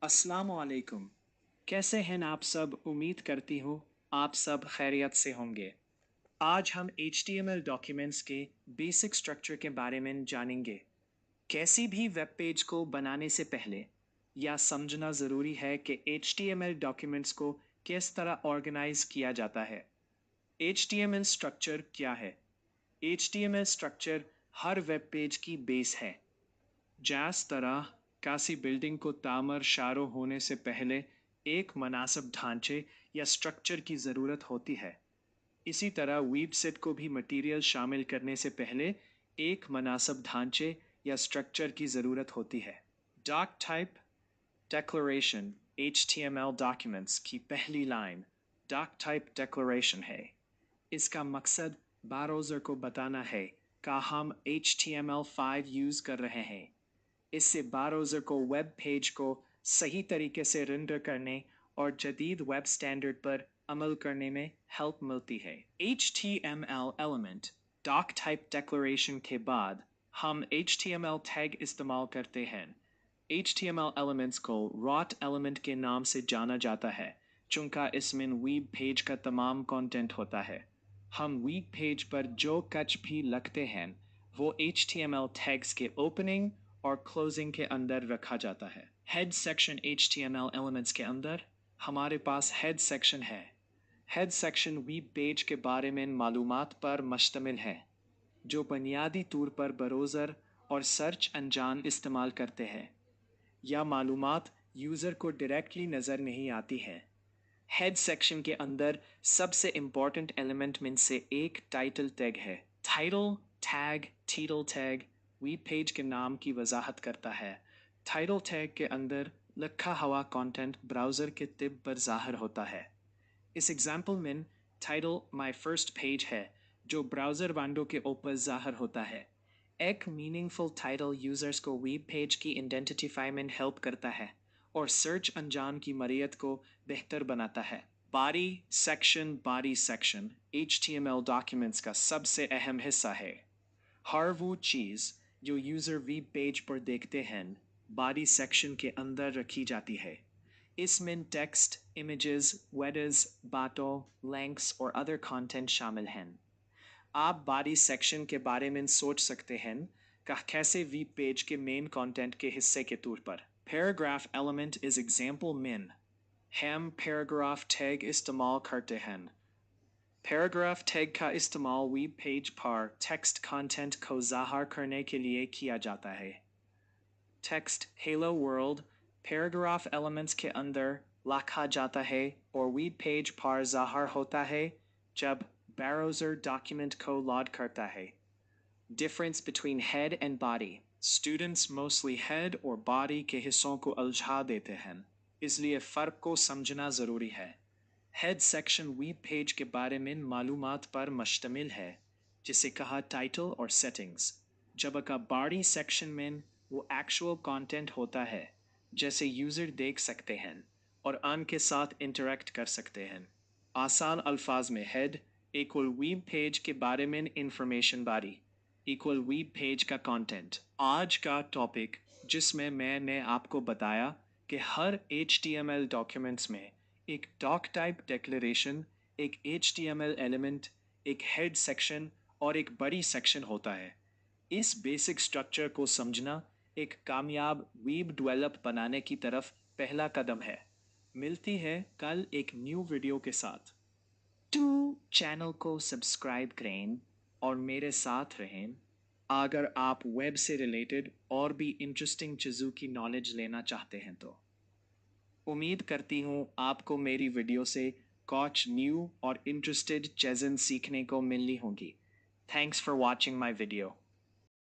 अस्सलामुअलैकुम। कैसे हैं आप सब? उम्मीद करती हूँ आप सब खैरियत से होंगे। आज हम HTML डॉक्यूमेंट्स के बेसिक स्ट्रक्चर के बारे में जानेंगे। कैसी भी वेब पेज को बनाने से पहले यह समझना ज़रूरी है कि HTML डॉक्यूमेंट्स को किस तरह ऑर्गेनाइज किया जाता है। HTML स्ट्रक्चर क्या है? HTML स्ट्रक्चर हर वेब पेज की बेस है। जिस तरह किसी बिल्डिंग को तामीर शुरू होने से पहले एक मुनासिब ढांचे या स्ट्रक्चर की ज़रूरत होती है, इसी तरह वेबसाइट को भी मटेरियल शामिल करने से पहले एक मुनासिब ढांचे या स्ट्रक्चर की ज़रूरत होती है। Doctype declaration HTML documents की पहली लाइन डॉक टाइप डिक्लेरेशन है। इसका मकसद ब्राउज़र को बताना है कि हम HTML5 यूज़ कर रहे हैं। इससे ब्राउज़र को वेब पेज को सही तरीके से रेंडर करने और जदीद वेब स्टैंडर्ड पर अमल करने में हेल्प मिलती है। HTML element doctype declaration के बाद हम HTML टैग इस्तेमाल करते हैं। HTML एलिमेंट्स को रॉट एलिमेंट के नाम से जाना जाता है चूँकि इसमें वेब पेज का तमाम कंटेंट होता है। हम वेब पेज पर जो कुछ भी लिखते हैं वो HTML टैग्स के ओपनिंग और क्लोजिंग के अंदर रखा जाता है। हेड सेक्शन HTML एलिमेंट्स के अंदर हमारे पास हेड सेक्शन है। हेड सेक्शन वेब पेज के बारे में मालूमात पर मुश्तमिल है जो बुनियादी तौर पर ब्राउज़र और सर्च इंजन इस्तेमाल करते हैं। यह मालूमात यूज़र को डायरेक्टली नज़र नहीं आती है। हेड सेक्शन के अंदर सबसे इम्पॉर्टेंट एलिमेंट में से एक टाइटल टैग है। टाइटल टैग वेब पेज के नाम की वजाहत करता है। टाइटल टैग के अंदर लिखा हुआ कंटेंट ब्राउज़र के तिब पर ज़ाहिर होता है। इस एग्जाम्पल में टाइटल माय फर्स्ट पेज है जो ब्राउज़र विंडो के ऊपर ज़ाहिर होता है। एक मीनिंगफुल टाइटल यूज़र्स को वेब पेज की आइडेंटिफाई में हेल्प करता है और सर्च इंजन की मरियत को बेहतर बनाता है। बॉडी सेक्शन HTML डॉक्यूमेंट्स का सबसे अहम हिस्सा है। हर वो चीज़ जो यूज़र वेब पेज पर देखते हैं बॉडी सेक्शन के अंदर रखी जाती है। इसमें टेक्स्ट, इमेजेस, हेडर्स, बातों, लिंक्स और अदर कंटेंट शामिल हैं। आप बॉडी सेक्शन के बारे में सोच सकते हैं कि कैसे वेब पेज के मेन कंटेंट के हिस्से के तौर पर। पैराग्राफ एलिमेंट इस एग्जाम्पल में हम पैराग्राफ टैग इस्तेमाल करते हैं। पैराग्राफ टैग का इस्तेमाल वेब पेज पर टेक्स्ट कंटेंट को ज़ाहिर करने के लिए किया जाता है। Text hello world paragraph elements के अंदर लिखा जाता है और वेब पेज पर ज़ाहिर होता है जब ब्राउज़र डॉक्यूमेंट को लोड करता है। Difference between head and body. Students mostly head और body के हिस्सों को उलझा देते हैं, इसलिए फ़र्क को समझना ज़रूरी है। हेड सेक्शन वेब पेज के बारे में मालूमात पर मुश्तमिल है जिसे कहा टाइटल और सेटिंग्स, जबकि बॉडी सेक्शन में वो एक्चुअल कंटेंट होता है जैसे यूज़र देख सकते हैं और उनके साथ इंटरेक्ट कर सकते हैं। आसान अल्फाज में हेड इक्वल वेब पेज के बारे में information, body equal web page का कंटेंट। आज का टॉपिक जिसमें मैंने आपको बताया कि हर HTML डॉक्यूमेंट्स में एक डॉक टाइप डिक्लेरेशन, एक HTML एलिमेंट, एक हेड सेक्शन और एक बड़ी सेक्शन होता है। इस बेसिक स्ट्रक्चर को समझना एक कामयाब वेब डेवलप बनाने की तरफ पहला कदम है। मिलती है कल एक न्यू वीडियो के साथ। चैनल को सब्सक्राइब करें और मेरे साथ रहें अगर आप वेब से रिलेटेड और भी इंटरेस्टिंग चीज़ों की नॉलेज लेना चाहते हैं तो। उम्मीद करती हूँ आपको मेरी वीडियो से कुछ न्यू और इंटरेस्टेड चीज़ें सीखने को मिली होंगी। Thanks for watching my video.